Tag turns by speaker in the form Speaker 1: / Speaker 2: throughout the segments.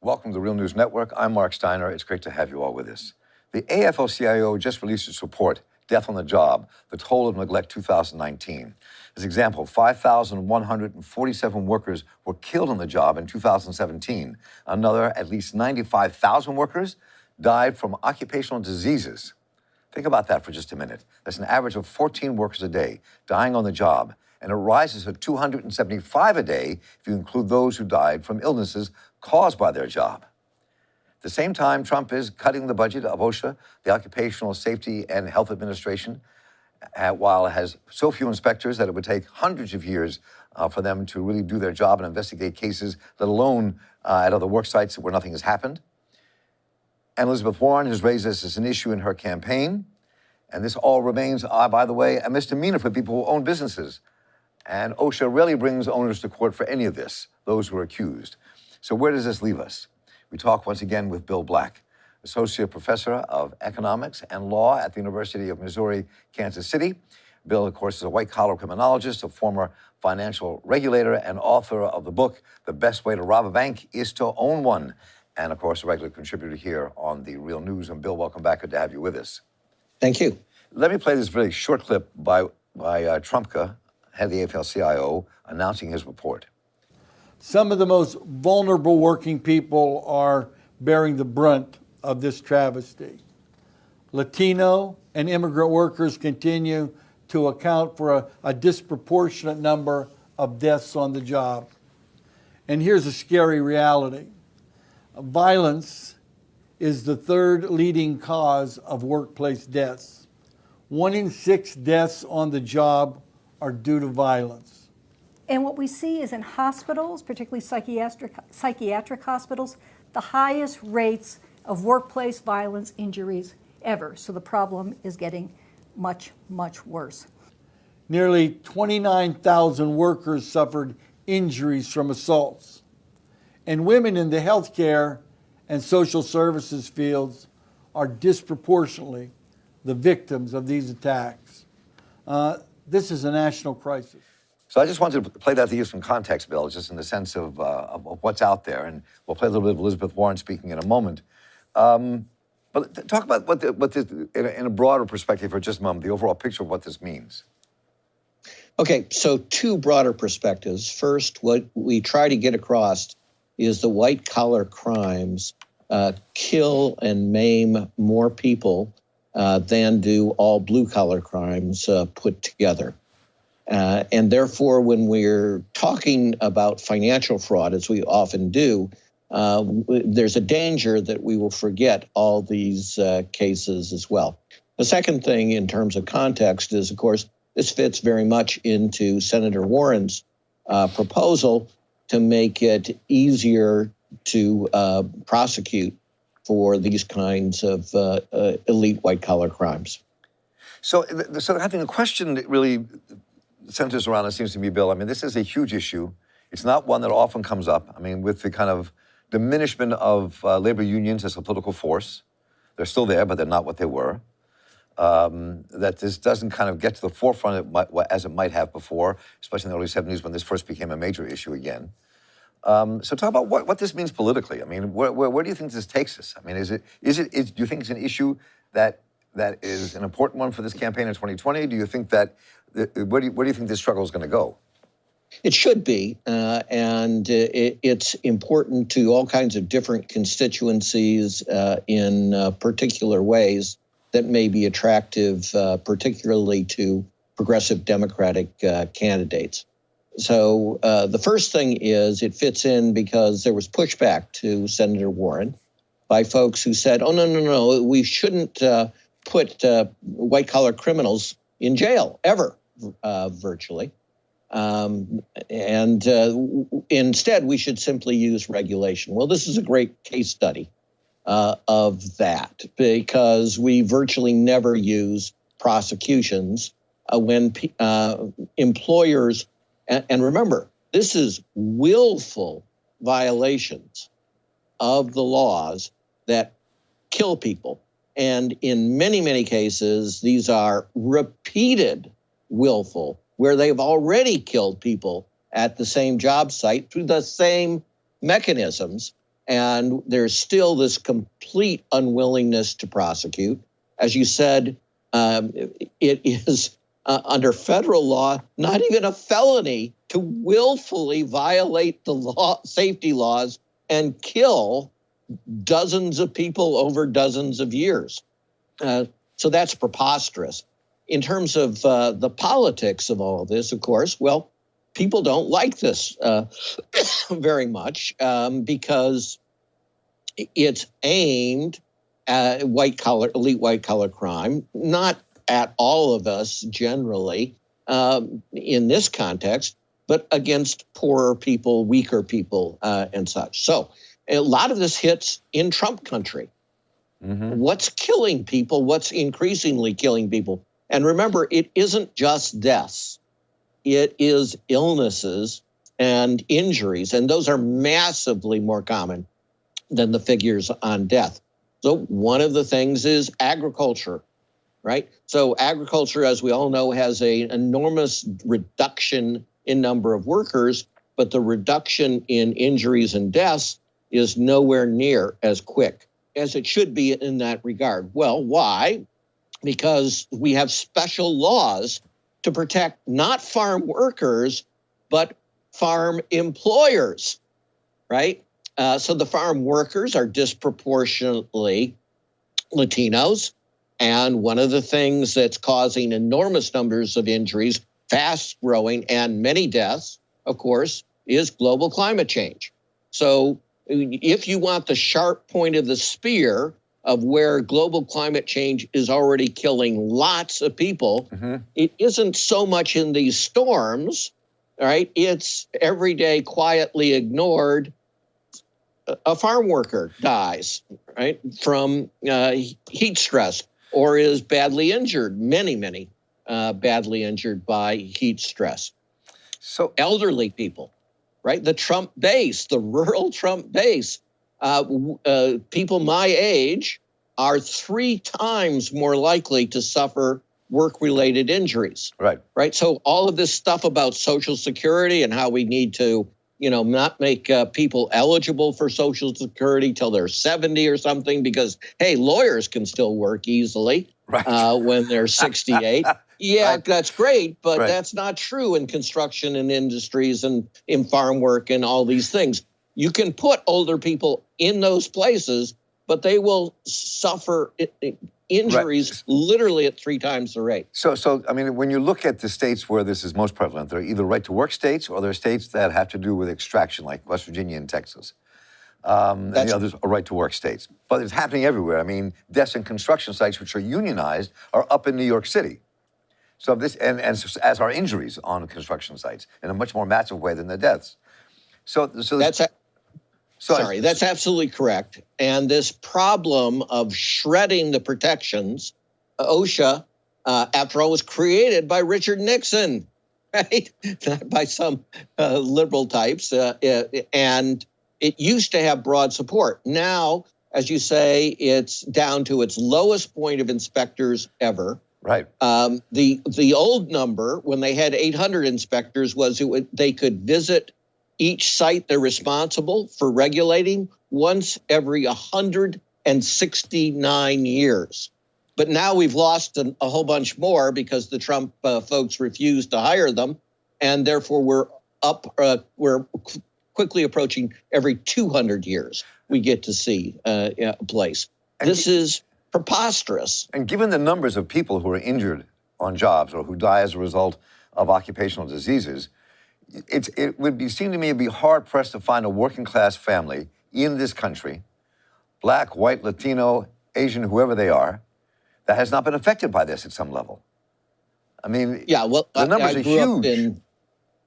Speaker 1: Welcome to the Real News Network. I'm Mark Steiner. It's great to have you all with us. The AFL-CIO just released its report, Death on the Job, the Toll of Neglect 2019. As an example, 5,147 workers were killed on the job in 2017. Another, at least 95,000 workers died from occupational diseases. Think about that for just a minute. That's an average of 14 workers a day dying on the job, and it rises to 275 a day if you include those who died from illnesses caused by their job. At the same time, Trump is cutting the budget of OSHA, the Occupational Safety and Health Administration, while it has so few inspectors that it would take hundreds of years for them to really do their job and investigate cases, let alone at other work sites where nothing has happened. And Elizabeth Warren has raised this as an issue in her campaign. And this all remains, by the way, a misdemeanor for people who own businesses. And OSHA rarely brings owners to court for any of this, those who are accused. So where does this leave us? We talk once again with Bill Black, Associate Professor of Economics and Law at the University of Missouri, Kansas City. Bill, of course, is a white-collar criminologist, a former financial regulator, and author of the book, The Best Way to Rob a Bank is to Own One. And, of course, a regular contributor here on The Real News. And, Bill, welcome back. Good to have you with us.
Speaker 2: Thank you.
Speaker 1: Let me play this very short clip by Trumpka, head of the AFL-CIO, announcing his report.
Speaker 3: Some of the most vulnerable working people are bearing the brunt of this travesty. Latino and immigrant workers continue to account for a disproportionate number of deaths on the job. And here's a scary reality. Violence is the third leading cause of workplace deaths. 1 in 6 deaths on the job are due to violence.
Speaker 4: And what we see is in hospitals, particularly psychiatric hospitals, the highest rates of workplace violence injuries ever. So the problem is getting much, much worse.
Speaker 3: Nearly 29,000 workers suffered injuries from assaults. And women in the healthcare and social services fields are disproportionately the victims of these attacks. This is a national crisis.
Speaker 1: So I just wanted to play that to you some context, Bill, just in the sense of what's out there. And we'll play a little bit of Elizabeth Warren speaking in a moment. But talk about what this, in a broader perspective for just a moment, the overall picture of what this means.
Speaker 2: Okay, so 2 broader perspectives. First, what we try to get across is the white-collar crimes kill and maim more people than do all blue-collar crimes put together. And therefore, when we're talking about financial fraud, as we often do, there's a danger that we will forget all these cases as well. The second thing in terms of context is, of course, this fits very much into Senator Warren's proposal to make it easier to prosecute for these kinds of elite white-collar crimes.
Speaker 1: So I think the question that really centers around, it seems to me, Bill, I mean, this is a huge issue. It's not one that often comes up. I mean, with the kind of diminishment of labor unions as a political force, they're still there, but they're not what they were. That this doesn't kind of get to the forefront as it might have before, especially in the early 70s when this first became a major issue again. So talk about what this means politically. I mean, where do you think this takes us? I mean, do you think it's an issue that is an important one for this campaign in 2020? Do you think that, where do you think this struggle is going to go?
Speaker 2: It should be, and it's important to all kinds of different constituencies in particular ways that may be attractive, particularly to progressive Democratic candidates. So the first thing is it fits in because there was pushback to Senator Warren by folks who said, oh, no, we shouldn't put white-collar criminals in jail, ever, virtually. Instead, we should simply use regulation. Well, this is a great case study of that, because we virtually never use prosecutions when employers, and remember, this is willful violations of the laws that kill people. And in many, many cases, these are repeated willful, where they've already killed people at the same job site through the same mechanisms. And there's still this complete unwillingness to prosecute. As you said, it is under federal law not even a felony to willfully violate the law, safety laws, and kill dozens of people over dozens of years. So that's preposterous. In terms of the politics of all of this, of course, well, people don't like this very much because it's aimed at elite white collar crime, not at all of us generally in this context, but against poorer people, weaker people, and such. So a lot of this hits in Trump country. Mm-hmm. What's killing people? What's increasingly killing people? And remember, it isn't just deaths. It is illnesses and injuries, and those are massively more common than the figures on death. So one of the things is agriculture, right? So agriculture, as we all know, has an enormous reduction in number of workers, but the reduction in injuries and deaths is nowhere near as quick as it should be in that regard. Well, why? Because we have special laws to protect not farm workers, but farm employers, right? So the farm workers are disproportionately Latinos. And one of the things that's causing enormous numbers of injuries, fast growing, and many deaths, of course, is global climate change. So if you want the sharp point of the spear of where global climate change is already killing lots of people, mm-hmm. It isn't so much in these storms, right? It's every day quietly ignored. A farm worker dies, right, from heat stress or is badly injured, many badly injured by heat stress. So elderly people, right? The Trump base, the rural Trump base, people my age are 3 times more likely to suffer work-related injuries. Right. So all of this stuff about Social Security and how we need to, not make people eligible for Social Security till they're 70 or something, because, hey, lawyers can still work easily when they're 68. Yeah, right. That's great, but that's not true in construction and industries and in farm work and all these things. You can put older people in those places, but they will suffer injuries literally at 3 times the rate.
Speaker 1: So I mean, when you look at the states where this is most prevalent, they're either right-to-work states or they're states that have to do with extraction, like West Virginia and Texas. And the others are right-to-work states. But it's happening everywhere. I mean, deaths in construction sites, which are unionized, are up in New York City. So this, and as are injuries on construction sites in a much more massive way than the deaths. So
Speaker 2: that's absolutely correct. And this problem of shredding the protections, OSHA, after all, was created by Richard Nixon, right? Not by some liberal types. And it used to have broad support. Now, as you say, it's down to its lowest point of inspectors ever.
Speaker 1: Right.
Speaker 2: The old number, when they had 800 inspectors, was they could visit each site they're responsible for regulating once every 169 years. But now we've lost a whole bunch more because the Trump folks refused to hire them. And therefore, we're quickly approaching every 200 years we get to see a place. This is preposterous.
Speaker 1: And given the numbers of people who are injured on jobs or who die as a result of occupational diseases, it would seem to me it'd be hard-pressed to find a working-class family in this country, black, white, Latino, Asian, whoever they are, that has not been affected by this at some level. I mean, the numbers are huge.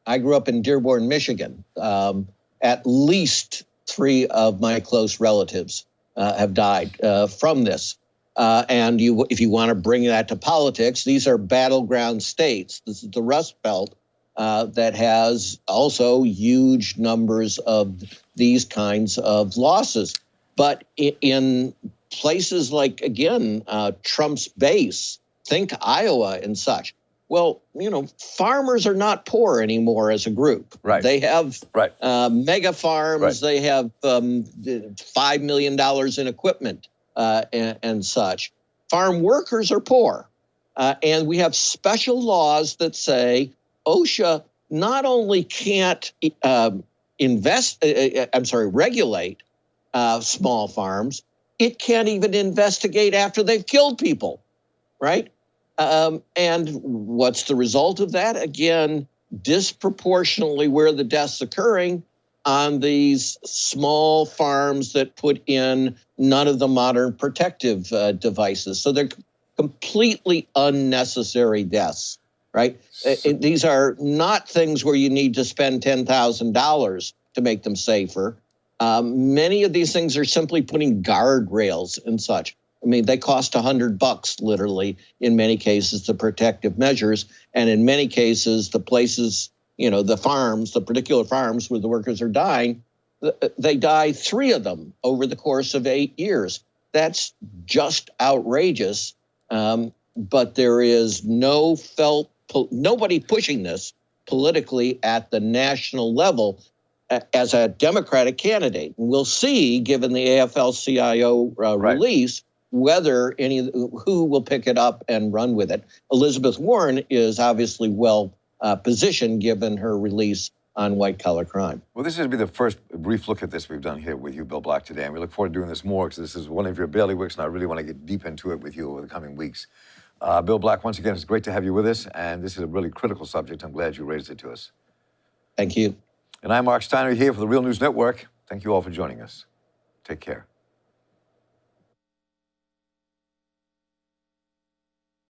Speaker 2: I grew up in Dearborn, Michigan. At least 3 of my close relatives have died from this. And if you want to bring that to politics, these are battleground states. This is the Rust Belt. That has also huge numbers of these kinds of losses. But in places like, again, Trump's base, think Iowa and such, Well, farmers are not poor anymore as a group.
Speaker 1: Right.
Speaker 2: They have
Speaker 1: Right.
Speaker 2: mega farms.
Speaker 1: Right.
Speaker 2: They have $5 million in equipment and such. Farm workers are poor. And we have special laws that say OSHA not only can't regulate small farms, it can't even investigate after they've killed people, right? And what's the result of that? Again, disproportionately where the deaths occurring on these small farms that put in none of the modern protective devices. So they're completely unnecessary deaths, right? These are not things where you need to spend $10,000 to make them safer. Many of these things are simply putting guardrails and such. I mean, they cost $100 literally in many cases, the protective measures. And in many cases, the places, the farms, the particular farms where the workers are dying, they die 3 of them over the course of 8 years. That's just outrageous. But there is nobody pushing this politically at the national level as a Democratic candidate. And we'll see, given the AFL-CIO release, whether who will pick it up and run with it. Elizabeth Warren is obviously well positioned given her release on white-collar crime.
Speaker 1: Well, this will be the first brief look at this we've done here with you, Bill Black, today, and we look forward to doing this more because this is one of your bailiwicks, and I really want to get deep into it with you over the coming weeks. Bill Black, once again, it's great to have you with us, and this is a really critical subject. I'm glad you raised it to us.
Speaker 2: Thank you.
Speaker 1: And I'm Mark Steiner here for the Real News Network. Thank you all for joining us. Take care.